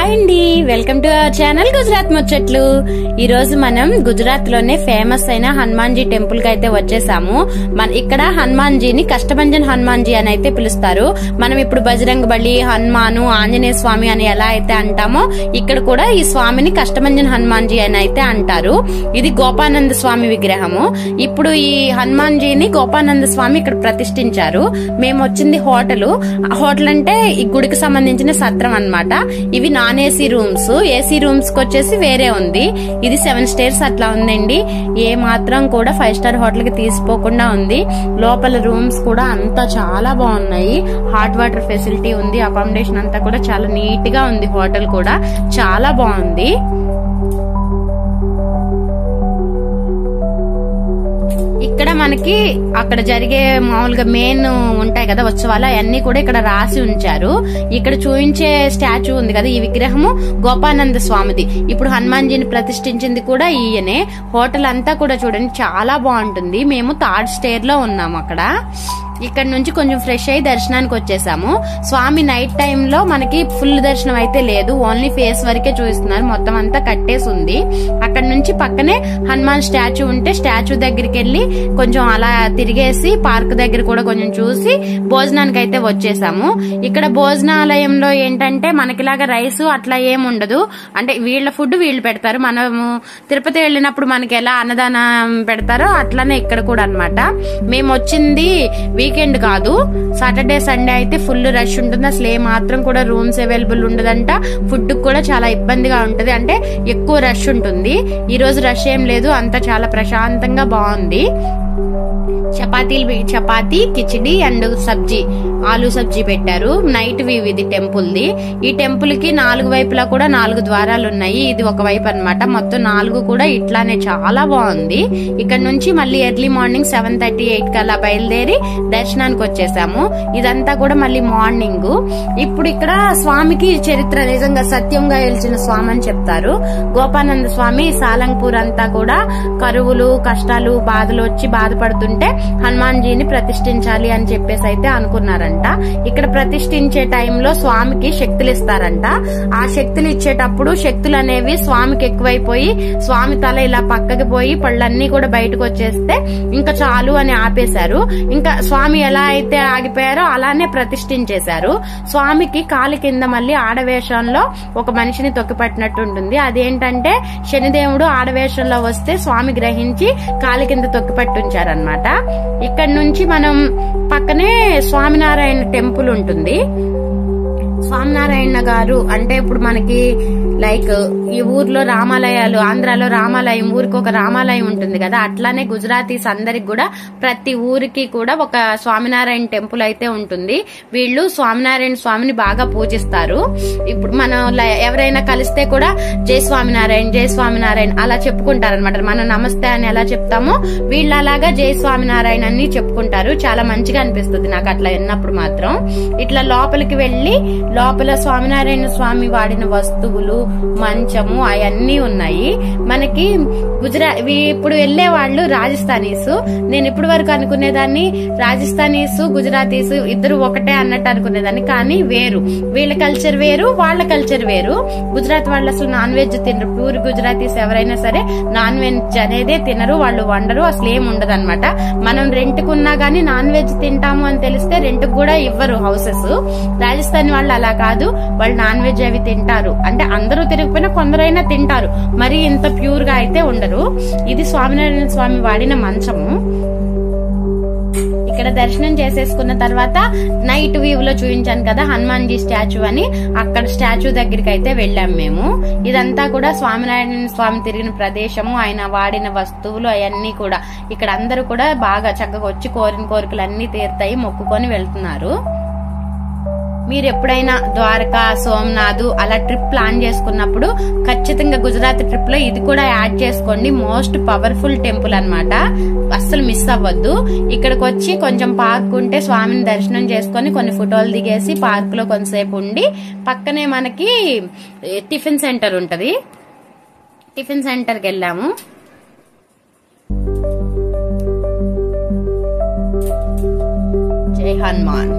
Hi అండి, welcome to our channel Gujarat ముచ్చట్లు. ఈ రోజు మనం గుజరాత్ లోనే ఫేమస్ అయిన హనుమాన్ జీ టెంపుల్ కి అయితే వచ్చేసాము. ఇక్కడ హనుమాన్ జీని కష్టభంజన్ హనుమాన్ జీ అని అయితే పిలుస్తారు. మనం ఇప్పుడు బజరంగ బలి, హనుమాను, ఆంజనేయ స్వామి అని ఎలా అయితే అంటామో ఇక్కడ కూడా ఈ స్వామిని కష్టభంజన్ హనుమాన్ జీ అని అయితే అంటారు. ఇది గోపానంద స్వామి విగ్రహము. ఇప్పుడు ఈ హనుమాన్ జీని గోపానంద స్వామి ఇక్కడ ప్రతిష్ఠించారు. మేము వచ్చింది హోటల్ అంటే ఈ గుడికి సంబంధించిన సత్రం అన్నమాట. ఇవి non AC rooms, AC rooms కి వచ్చేసి వేరే ఉంది. ఇది 7 స్టార్స్ అట్లా ఉందండి. ఏ మాత్రం కూడా 5 స్టార్ హోటల్ కి తీసిపోకుండా ఉంది. లోపల రూమ్స్ కూడా అంతా చాలా బాగున్నాయి. హాట్ వాటర్ ఫెసిలిటీ ఉంది. అకామిడేషన్ అంతా కూడా చాలా నీట్ గా ఉంది. హోటల్ కూడా చాలా బాగుంది. ఇక్కడ మనకి అక్కడ జరిగే మామూలుగా మెయిన్ ఉంటాయి కదా ఉత్సవాలు, అవన్నీ కూడా ఇక్కడ రాసి ఉంచారు. ఇక్కడ చూపించే స్టాచ్యూ ఉంది కదా, ఈ విగ్రహము గోపానంద స్వామిది. ఇప్పుడు హనుమాన్ జీని ప్రతిష్ఠించింది కూడా ఈయనే. హోటల్ అంతా కూడా చూడండి చాలా బాగుంటుంది. మేము 3rd స్టేర్ లో ఉన్నాము. అక్కడ ఇక్కడ నుంచి కొంచెం ఫ్రెష్ అయ్యి దర్శనానికి వచ్చేసాము. స్వామి నైట్ టైమ్ లో మనకి ఫుల్ దర్శనం అయితే లేదు, ఓన్లీ ఫేస్ వరకే చూపిస్తున్నారు. మొత్తం అంతా కట్టేసి ఉంది. అక్కడ నుంచి పక్కనే హనుమాన్ స్టాచ్యూ ఉంటే స్టాచ్యూ దగ్గరికి వెళ్లి కొంచెం అలా తిరిగేసి పార్క్ దగ్గర కూడా కొంచెం చూసి భోజనానికి అయితే వచ్చేసాము. ఇక్కడ భోజనాలయంలో ఏంటంటే మనకిలాగా రైస్ అట్లా ఏముండదు. అంటే వీళ్ళ ఫుడ్ వీళ్ళు పెడతారు. మనము తిరుపతి వెళ్ళినప్పుడు మనకి ఎలా అన్నదానం పెడతారో అట్లానే ఇక్కడ కూడా అన్నమాట. మేము వచ్చింది వీకెండ్ కాదు, సాటర్డే సండే అయితే ఫుల్ రష్ ఉంటుంది. అసలు ఏ మాత్రం కూడా రూమ్స్ అవైలబుల్ ఉండదంట. ఫుడ్ కూడా చాలా ఇబ్బందిగా ఉంటది, అంటే ఎక్కువ రష్ ఉంటుంది. ఈ రోజు రష్ ఏం లేదు, అంతా చాలా ప్రశాంతంగా బాగుంది. చపాతీ, కిచిడి అండ్ సబ్జీ, ఆలూ సబ్జీ పెట్టారు. నైట్ వ్యూ ఇది టెంపుల్ ది. ఈ టెంపుల్ కి 4 వైపులా కూడా 4 ద్వారాలు ఉన్నాయి. ఇది ఒక వైపు అన్నమాట. మొత్తం 4 కూడా ఇట్లానే చాలా బాగుంది. ఇక్కడ నుంచి మళ్ళీ ఎర్లీ మార్నింగ్ 7:38 కల్లా బయలుదేరి దర్శనానికి వచ్చేసాము. ఇదంతా కూడా మళ్ళీ మార్నింగ్. ఇప్పుడు ఇక్కడ స్వామికి చరిత్ర నిజంగా సత్యంగా గెలిచిన స్వామి అని చెప్తారు. గోపానంద స్వామి సాలంగ్పూర్ అంతా కూడా కరువులు, కష్టాలు, బాధలు వచ్చి బాధపడుతుంటే హనుమాన్ జీని ప్రతిష్ఠించాలి అని చెప్పేసి అయితే అనుకున్నారంట. ఇక్కడ ప్రతిష్ఠించే టైంలో స్వామికి శక్తులు ఇస్తారంట. ఆ శక్తులు ఇచ్చేటప్పుడు శక్తులు అనేవి స్వామికి ఎక్కువైపోయి స్వామి తల ఇలా పక్కకి పోయి పళ్ళన్నీ కూడా బయటకు వచ్చేస్తే ఇంకా చాలు అని ఆపేశారు. ఇంకా స్వామి ఎలా అయితే ఆగిపోయారో అలానే ప్రతిష్ఠించేశారు. స్వామికి కాలి కింద మళ్ళీ ఆడవేషంలో ఒక మనిషిని తొక్కిపట్టినట్టు ఉంటుంది. అదేంటంటే శనిదేవుడు ఆడవేషంలో వస్తే స్వామి గ్రహించి కాలి కింద తొక్కిపట్టుంచారనమాట. ఇక్కడ నుంచి మనం పక్కనే స్వామినారాయణ టెంపుల్ ఉంటుంది. స్వామినారాయణ గారు అంటే ఇప్పుడు మనకి లైక్ ఈ ఊర్లో రామాలయాలు, ఆంధ్రాలో రామాలయం, ఊరికి ఒక రామాలయం ఉంటుంది కదా, అట్లానే గుజరాతీస్ అందరికి కూడా ప్రతి ఊరికి కూడా ఒక స్వామినారాయణ టెంపుల్ అయితే ఉంటుంది. వీళ్ళు స్వామినారాయణ స్వామిని బాగా పూజిస్తారు. ఇప్పుడు మనం ఎవరైనా కలిస్తే కూడా జై స్వామినారాయణ, జై స్వామినారాయణ అలా చెప్పుకుంటారనమాట. మనం నమస్తే అని ఎలా చెప్తామో వీళ్ళు అలాగా జై స్వామినారాయణ అని చెప్పుకుంటారు. చాలా మంచిగా అనిపిస్తుంది నాకు అట్లా విన్నప్పుడు మాత్రం. ఇట్లా లోపలికి వెళ్లి లోపల స్వామినారాయణ స్వామి వాడిన వస్తువులు, మంచము అవన్నీ ఉన్నాయి. మనకి ఇప్పుడు వెళ్లే వాళ్ళు రాజస్థానీస్. నేను ఇప్పటి వరకు అనుకునేదాన్ని రాజస్థానీస్, గుజరాతీస్ ఇద్దరు ఒకటే అన్నట్టు అనుకునేదాన్ని. కానీ వేరు, వీళ్ళ కల్చర్ వేరు, వాళ్ళ కల్చర్ వేరు. గుజరాత్ వాళ్ళు అసలు నాన్ వెజ్ తినరు. ప్యూర్ గుజరాతీస్ ఎవరైనా సరే నాన్ వెజ్ అనేదే తినరు, వాళ్ళు వండరు, అసలు ఏం ఉండదు అనమాట. మనం రెంట్ కున్నా గానీ నాన్ వెజ్ తింటాము అని తెలిస్తే రెంట్ కూడా ఇవ్వరు హౌసెస్. రాజస్థాన్ వాళ్ళు అలా కాదు, వాళ్ళు నాన్ వెజ్ అవి తింటారు. అంటే అందరూ తినకపోయినా కొందరైనా తింటారు, మరి ఇంత ప్యూర్ గా అయితే ఉండరు. ఇది స్వామినారాయణ స్వామి వాడిన మంచము. ఇక్కడ దర్శనం చేసేసుకున్న తర్వాత నైట్ వ్యూ లో చూపించాను కదా హనుమాన్ జీ స్టాచ్యూ అని, అక్కడ స్టాచ్యూ దగ్గరికి అయితే వెళ్ళాం మేము. ఇదంతా కూడా స్వామినారాయణ స్వామి తిరిగిన ప్రదేశము, ఆయన వాడిన వస్తువులు అవన్నీ కూడా. ఇక్కడ అందరూ కూడా బాగా చక్కగా వచ్చి కోరిన కోరికలు అన్ని తీరుతాయి, మొక్కుకొని వెళ్తున్నారు. మీరు ఎప్పుడైనా ద్వారకా, సోమనాథ్ అలా ట్రిప్ ప్లాన్ చేసుకున్నప్పుడు ఖచ్చితంగా గుజరాత్ ట్రిప్ లో ఇది కూడా యాడ్ చేసుకోండి. మోస్ట్ పవర్ఫుల్ టెంపుల్ అన్నమాట, అస్సలు మిస్ అవ్వద్దు. ఇక్కడికి వచ్చి కొంచెం పార్క్ ఉంటే స్వామిని దర్శనం చేసుకుని కొన్ని ఫోటోలు దిగేసి పార్క్ లో కొంతసేపు ఉండి పక్కనే మనకి టిఫిన్ సెంటర్ ఉంటది. టిఫిన్ సెంటర్ కి వెళ్ళాము. జై హనుమాన్.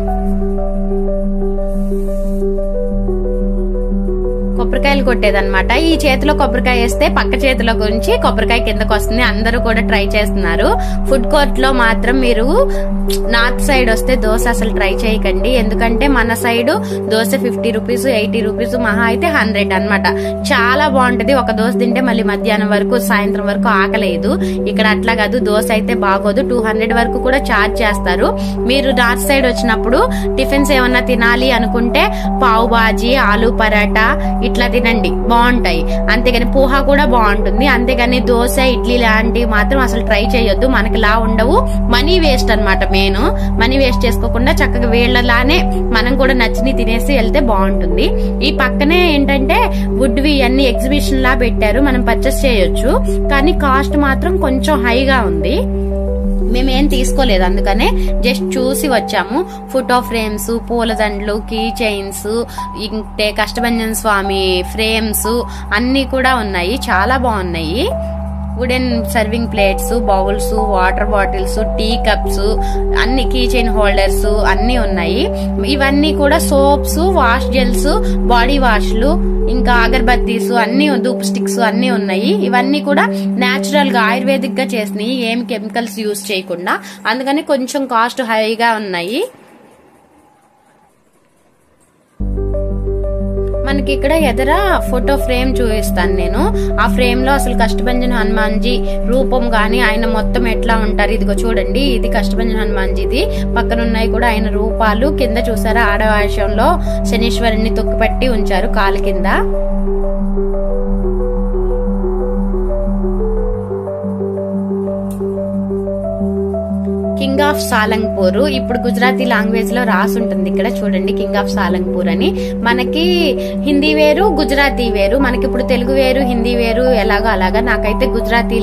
కొబ్బరికాయలు కొట్టేదన్నమాట. ఈ చేతిలో కొబ్బరికాయ వేస్తే పక్క చేతిలో గురించి కొబ్బరికాయ కిందకు వస్తుంది. అందరూ కూడా ట్రై చేస్తున్నారు. ఫుడ్ కోర్ట్ లో మాత్రం మీరు నార్త్ సైడ్ వస్తే దోశ అసలు ట్రై చేయకండి. ఎందుకంటే మన సైడ్ దోశ 50 రూపీస్ 80 రూపీస్, మహా అయితే 100 అన్నమాట. చాలా బాగుంటది. ఒక దోశ తింటే మళ్ళీ మధ్యాహ్నం వరకు సాయంత్రం వరకు ఆకలేదు. ఇక్కడ అట్లా కాదు, దోశ అయితే బాగోదు. 200 వరకు కూడా చార్జ్ చేస్తారు. మీరు నార్త్ సైడ్ వచ్చినప్పుడు టిఫిన్స్ ఏమన్నా తినాలి అనుకుంటే పావు బాజీ, ఆలు పరాటా ఇట్లా తినండి, బాగుంటాయి. అంతేగాని పోహా కూడా బాగుంటుంది. అంతేగాని దోశ, ఇడ్లీ లాంటివి మాత్రం అసలు ట్రై చేయొద్దు. మనకి లా ఉండవు. మనీ వేస్ట్ అన్నమాట. మెయిన్ మనీ వేస్ట్ చేసుకోకుండా చక్కగా వీళ్ళలానే మనం కూడా నచ్చిని తినేసి వెళ్తే బాగుంటుంది. ఈ పక్కనే ఏంటంటే వుడ్వి అన్ని ఎగ్జిబిషన్ లా పెట్టారు. మనం పర్చేస్ చేయొచ్చు. కానీ కాస్ట్ మాత్రం కొంచెం హైగా ఉంది. మేమేం తీసుకోలేదు, అందుకనే జస్ట్ చూసి వచ్చాము. ఫోటో ఫ్రేమ్స్, పూలదండలు, కీ చైన్స్, ఇంకే కష్టభంజన స్వామి ఫ్రేమ్స్ అన్ని కూడా ఉన్నాయి. చాలా బాగున్నాయి. Wooden serving plates, bowls, water bottles, tea cups, అన్ని కీ చైన్ హోల్డర్స్ అన్ని ఉన్నాయి. ఇవన్నీ కూడా సోప్స్, వాష్ జెల్స్, బాడీ వాష్లు, ఇంకా అగర్బత్తీస్ అన్ని, ధూప్ స్టిక్స్ అన్ని ఉన్నాయి. ఇవన్నీ కూడా నేచురల్ గా ఆయుర్వేదిక్ గా చేసినాయి, ఏం కెమికల్స్ యూజ్ చేయకుండా. అందుకని కొంచెం కాస్ట్ హైగా ఉన్నాయి. మనకి ఇక్కడ ఎదర ఫోటో ఫ్రేమ్ చూపిస్తాను నేను. ఆ ఫ్రేమ్ లో అసలు కష్టభంజన హనుమాన్జీ రూపం గాని ఆయన మొత్తం ఎట్లా ఉంటారు. ఇదిగో చూడండి, ఇది కష్టభంజన హనుమాన్జీది. పక్కన ఉన్నాయి కూడా ఆయన రూపాలు. కింద చూసారా ఆడవాషంలో శనీశ్వరుని తొక్కుపట్టి ఉంచారు కాలు కింద. King of Salangpur. ఇప్పుడు గుజరాతీ లాంగ్వేజ్ లో రాసి ఉంటుంది ఇక్కడ చూడండి, కింగ్ ఆఫ్ సాలంగ్పూర్ అని. మనకి హిందీ వేరు, గుజరాతీ వేరు. మనకి ఇప్పుడు తెలుగు వేరు, హిందీ వేరు, ఎలాగో అలాగా. నాకైతే గుజరాతీ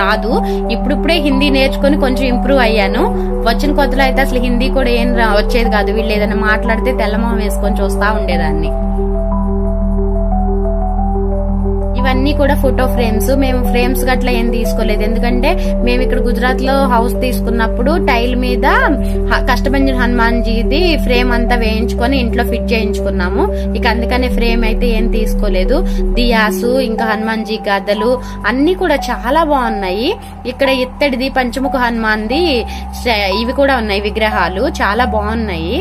రాదు. ఇప్పుడిప్పుడే హిందీ నేర్చుకుని కొంచెం ఇంప్రూవ్ అయ్యాను. వచ్చిన కొత్తలో అయితే అసలు హిందీ కూడా ఏం వచ్చేది కాదు. వీళ్ళు ఏదైనా మాట్లాడితే తెల్లమొహం వేసుకొని చూస్తా ఉండేదాన్ని. ఇవన్నీ కూడా ఫోటో ఫ్రేమ్స్. మేము ఫ్రేమ్స్ గట్లా ఏం తీసుకోలేదు. ఎందుకంటే మేము ఇక్కడ గుజరాత్ లో హౌస్ తీసుకున్నప్పుడు టైల్ మీద కష్టభంజన హనుమాన్జీది ఫ్రేమ్ అంతా వేయించుకొని ఇంట్లో ఫిట్ చేయించుకున్నాము. ఇక అందుకనే ఫ్రేమ్ అయితే ఏం తీసుకోలేదు. దియాసు, ఇంకా హనుమాన్జీ గద్దలు అన్ని కూడా చాలా బాగున్నాయి. ఇక్కడ ఇత్తడిది, పంచముఖ హనుమాన్ది ఇవి కూడా ఉన్నాయి విగ్రహాలు. చాలా బాగున్నాయి.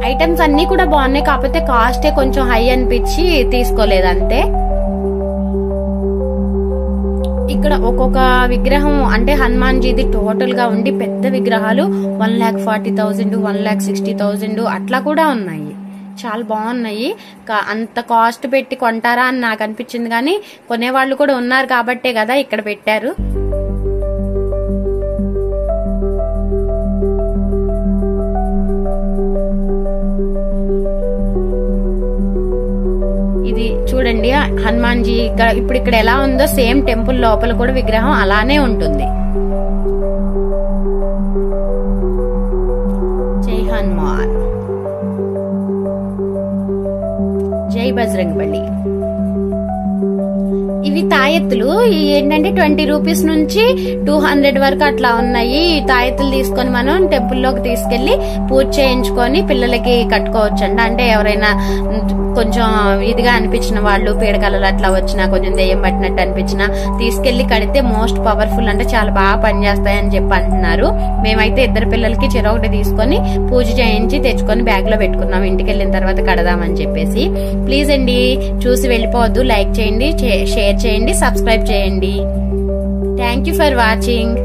ఐటమ్స్ అన్ని కూడా బాగున్నాయి. కాకపోతే కాస్టే కొంచెం హై అనిపించి తీసుకోలేదు అంతే. ఇక్కడ ఒక్కొక్క విగ్రహం అంటే హనుమాన్జీది టోటల్ గా ఉండి పెద్ద విగ్రహాలు 1,40,000, 1,60,000 అట్లా కూడా ఉన్నాయి. చాలా బాగున్నాయి. అంత కాస్ట్ పెట్టి కొంటారా అని నాకు అనిపించింది. కానీ కొనేవాళ్ళు కూడా ఉన్నారు కాబట్టే కదా ఇక్కడ పెట్టారు. ఇది చూడండి హనుమాన్జీ. ఇప్పుడు ఇక్కడ ఎలా ఉందో సేమ్ టెంపుల్ లోపల కూడా విగ్రహం అలానే ఉంటుంది. జై హనుమాన్, జై బజరంగబలి. ఇవి తాయెత్తులు. ఏంటంటే 20 రూపీస్ నుంచి 200 వరకు అట్లా ఉన్నాయి. తాయెత్తులు తీసుకొని మనం టెంపుల్లోకి తీసుకెళ్లి పూజ చేయించుకొని పిల్లలకి కట్టుకోవచ్చండి. అంటే ఎవరైనా కొంచెం ఇదిగా అనిపించిన వాళ్ళు, పీడకలలు అట్లా వచ్చినా, కొంచెం దెయ్యం పట్టినట్టు అనిపించినా తీసుకెళ్లి కడితే మోస్ట్ పవర్ఫుల్, అంటే చాలా బాగా పనిచేస్తాయని చెప్పి అంటున్నారు. మేమైతే 2 పిల్లలకి చెరొకటి తీసుకొని పూజ చేయించి తెచ్చుకొని బ్యాగ్ లో పెట్టుకున్నాం. ఇంటికి వెళ్ళిన తర్వాత కడదామని చెప్పేసి. ప్లీజ్ అండి, చూసి వెళ్ళిపోవద్దు. లైక్ చేయండి, షేర్ చేయండి, సబ్స్క్రైబ్ చేయండి. Thank you for watching.